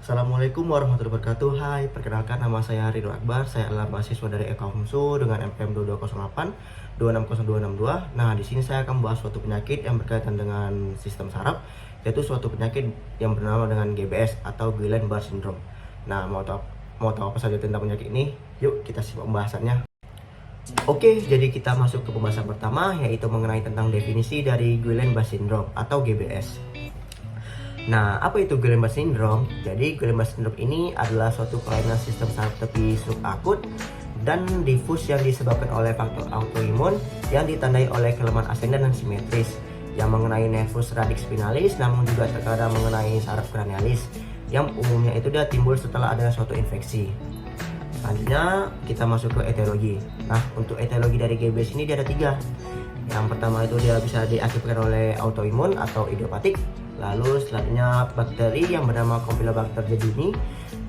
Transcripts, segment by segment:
Assalamualaikum warahmatullahi wabarakatuh. Hai, perkenalkan nama saya Ridho Akbar. Saya adalah mahasiswa dari Ekamsu dengan NPM 2208 260262. Nah, di sini saya akan membahas suatu penyakit yang berkaitan dengan sistem saraf, yaitu suatu penyakit yang bernama dengan GBS atau Guillain-Barré Syndrome. Nah, mau tahu apa saja tentang penyakit ini? Yuk kita simak pembahasannya. Oke, jadi kita masuk ke pembahasan pertama, yaitu mengenai tentang definisi dari Guillain-Barré Syndrome atau GBS. Nah, apa itu Guillain-Barré Syndrome? Jadi, Guillain-Barré Syndrome ini adalah suatu kelainan sistem saraf tepi subakut dan difus yang disebabkan oleh faktor autoimun yang ditandai oleh kelemahan ascendant dan simetris yang mengenai nervus radix spinalis, namun juga terkadang mengenai saraf cranialis yang umumnya itu dia timbul setelah adanya suatu infeksi. Selanjutnya kita masuk ke etiologi. Nah, untuk etiologi dari GBS ini dia ada 3. Yang pertama itu dia bisa diakibatkan oleh autoimun atau idiopatik. Lalu selanjutnya bakteri yang bernama Campylobacter jejuni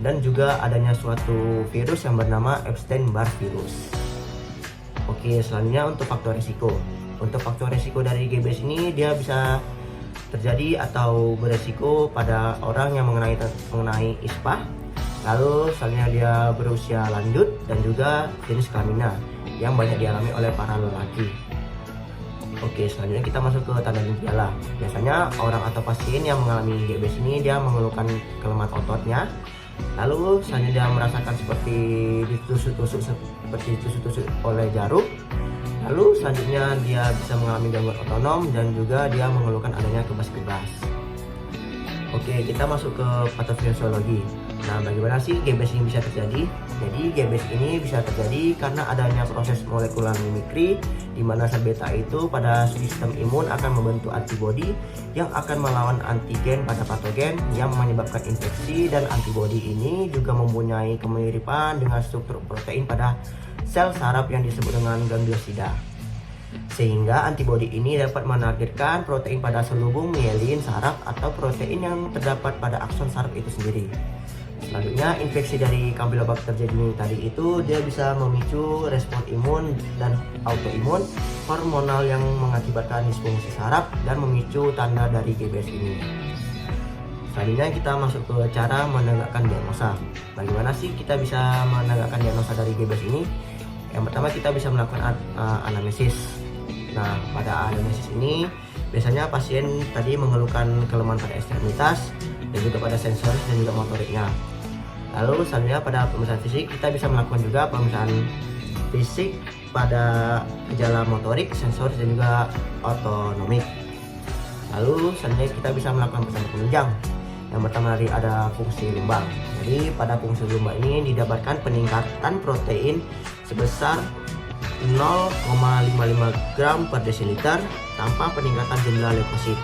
dan juga adanya suatu virus yang bernama Epstein-Barr virus. Oke, selanjutnya untuk faktor risiko. Untuk faktor risiko dari GBS ini dia bisa terjadi atau beresiko pada orang yang mengenai ISPA. Lalu selanjutnya dia berusia lanjut dan juga jenis kelaminnya yang banyak dialami oleh para lelaki. Oke, selanjutnya kita masuk ke tanda dan gejala. Biasanya orang atau pasien yang mengalami GBS ini dia mengeluhkan kelemahan ototnya. Lalu selanjutnya dia merasakan seperti ditusuk-tusuk oleh jarum. Lalu selanjutnya dia bisa mengalami gangguan otonom dan juga dia mengeluhkan adanya kebas-kebas. Oke, kita masuk ke patofisiologi. Nah, bagaimana sih GBS ini bisa terjadi? Jadi GBS ini bisa terjadi karena adanya proses molekular mimikri di mana sel beta itu pada sistem imun akan membentuk antibodi yang akan melawan antigen pada patogen yang menyebabkan infeksi, dan antibodi ini juga mempunyai kemiripan dengan struktur protein pada sel saraf yang disebut dengan gangliosida. Sehingga antibodi ini dapat menargetkan protein pada selubung mielin saraf atau protein yang terdapat pada akson saraf itu sendiri. Selanjutnya, infeksi dari Campylobacter jejuni tadi itu dia bisa memicu respon imun dan autoimun hormonal yang mengakibatkan disfungsi saraf dan memicu tanda dari GBS ini. Selanjutnya kita masuk ke cara menegakkan diagnosa. Bagaimana sih kita bisa menegakkan diagnosa dari GBS ini? Yang pertama kita bisa melakukan anamnesis. Nah, pada anamnesis ini biasanya pasien tadi mengeluhkan kelemahan pada ekstremitas dan juga pada sensoris dan juga motoriknya. Lalu selanjutnya pada pemeriksaan fisik kita bisa melakukan juga pemeriksaan fisik pada gejala motorik, sensoris dan juga otonomik. Lalu selanjutnya kita bisa melakukan pemeriksaan penunjang. Yang pertama tadi ada fungsi lumbang. Jadi pada fungsi lumbang ini didapatkan peningkatan protein sebesar 0,55 gram per desiliter tanpa peningkatan jumlah leukosit.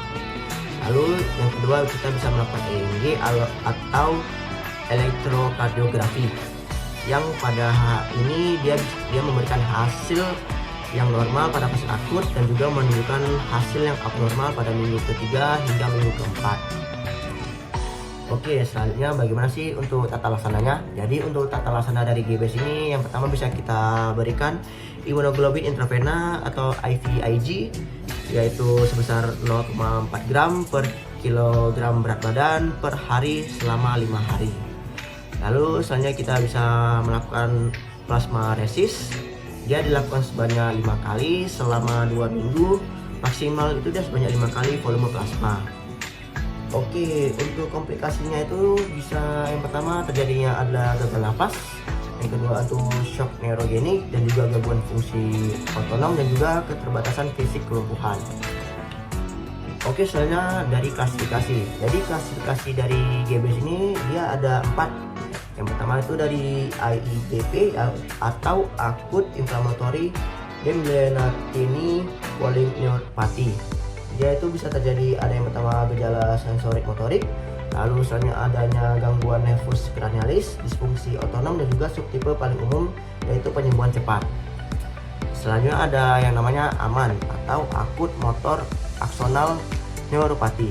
Lalu yang kedua kita bisa melakukan EMG atau elektrokardiografi yang pada ini dia memberikan hasil yang normal pada fase akut dan juga menunjukkan hasil yang abnormal pada minggu ketiga hingga minggu keempat. Oke, selanjutnya bagaimana sih untuk tata laksananya? Jadi untuk tata laksana dari GBS ini yang pertama bisa kita berikan imunoglobulin intravena atau IVIG yaitu sebesar 0,4 gram per kilogram berat badan per hari selama 5 hari. Lalu selanjutnya kita bisa melakukan plasmaresis. Dia dilakukan sebanyak 5 kali selama 2 minggu. Maksimal itu dia sebanyak 5 kali volume plasma. Oke, untuk komplikasinya itu bisa yang pertama terjadinya adalah gagal napas, yang kedua itu shock neurogenik dan juga gangguan fungsi otonom dan juga keterbatasan fisik kelumpuhan. Oke, selanjutnya dari klasifikasi. Jadi klasifikasi dari GBS ini dia ada 4. Yang pertama itu dari AIDP atau Acute Inflammatory Demyelinating Polyneuropathy. Dia itu bisa terjadi ada yang pertama gejala sensorik motorik, lalu selanjutnya adanya gangguan nervus cranialis, disfungsi otonom dan juga subtipe paling umum yaitu penyembuhan cepat. Selanjutnya ada yang namanya AMAN atau Akut Motor Axonal Neuropathy.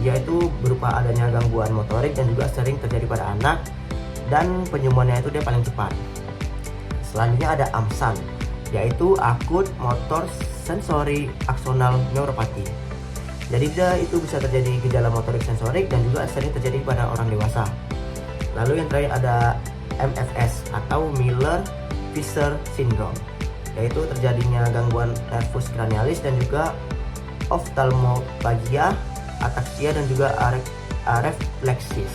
Dia itu berupa adanya gangguan motorik dan juga sering terjadi pada anak dan penyembuhannya itu dia paling cepat. Selanjutnya ada AMSAN yaitu Akut Motor Sensory Axonal Neuropathy. Jadi itu bisa terjadi gejala motorik sensorik dan juga sering terjadi pada orang dewasa. Lalu yang terakhir ada MFS atau Miller-Fisher Syndrome, yaitu terjadinya gangguan nervus cranialis dan juga ophthalmoplegia, ataksia dan juga arefleksis.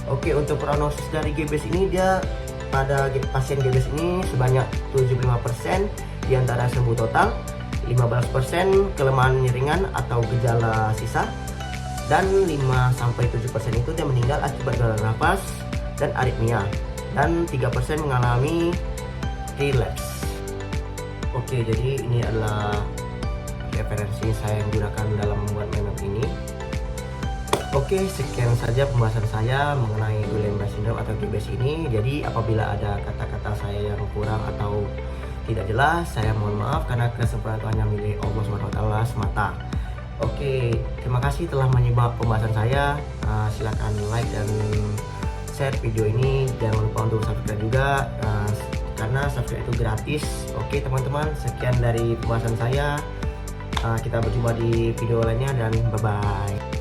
Oke, untuk prognosis dari GBS ini, dia pada pasien GBS ini sebanyak 75% diantara sembuh total, 15% kelemahan ringan atau gejala sisa, dan 5-7% itu dia meninggal akibat gangguan nafas dan aritmia, dan 3% mengalami relapse. Oke, jadi ini adalah referensi saya yang gunakan dalam membuat meme ini. Oke, sekian saja pembahasan saya mengenai Guillain-Barré syndrome atau GBS ini. Jadi apabila ada kata-kata saya yang kurang atau tidak jelas, saya mohon maaf karena kesempurnaan hanya milik Allah SWT semata. Oke, terima kasih telah menyimak pembahasan saya. Silakan like dan share video ini. Jangan lupa untuk subscribe juga, karena subscribe itu gratis. Oke teman-teman, sekian dari pembahasan saya. Kita berjumpa di video lainnya dan bye-bye.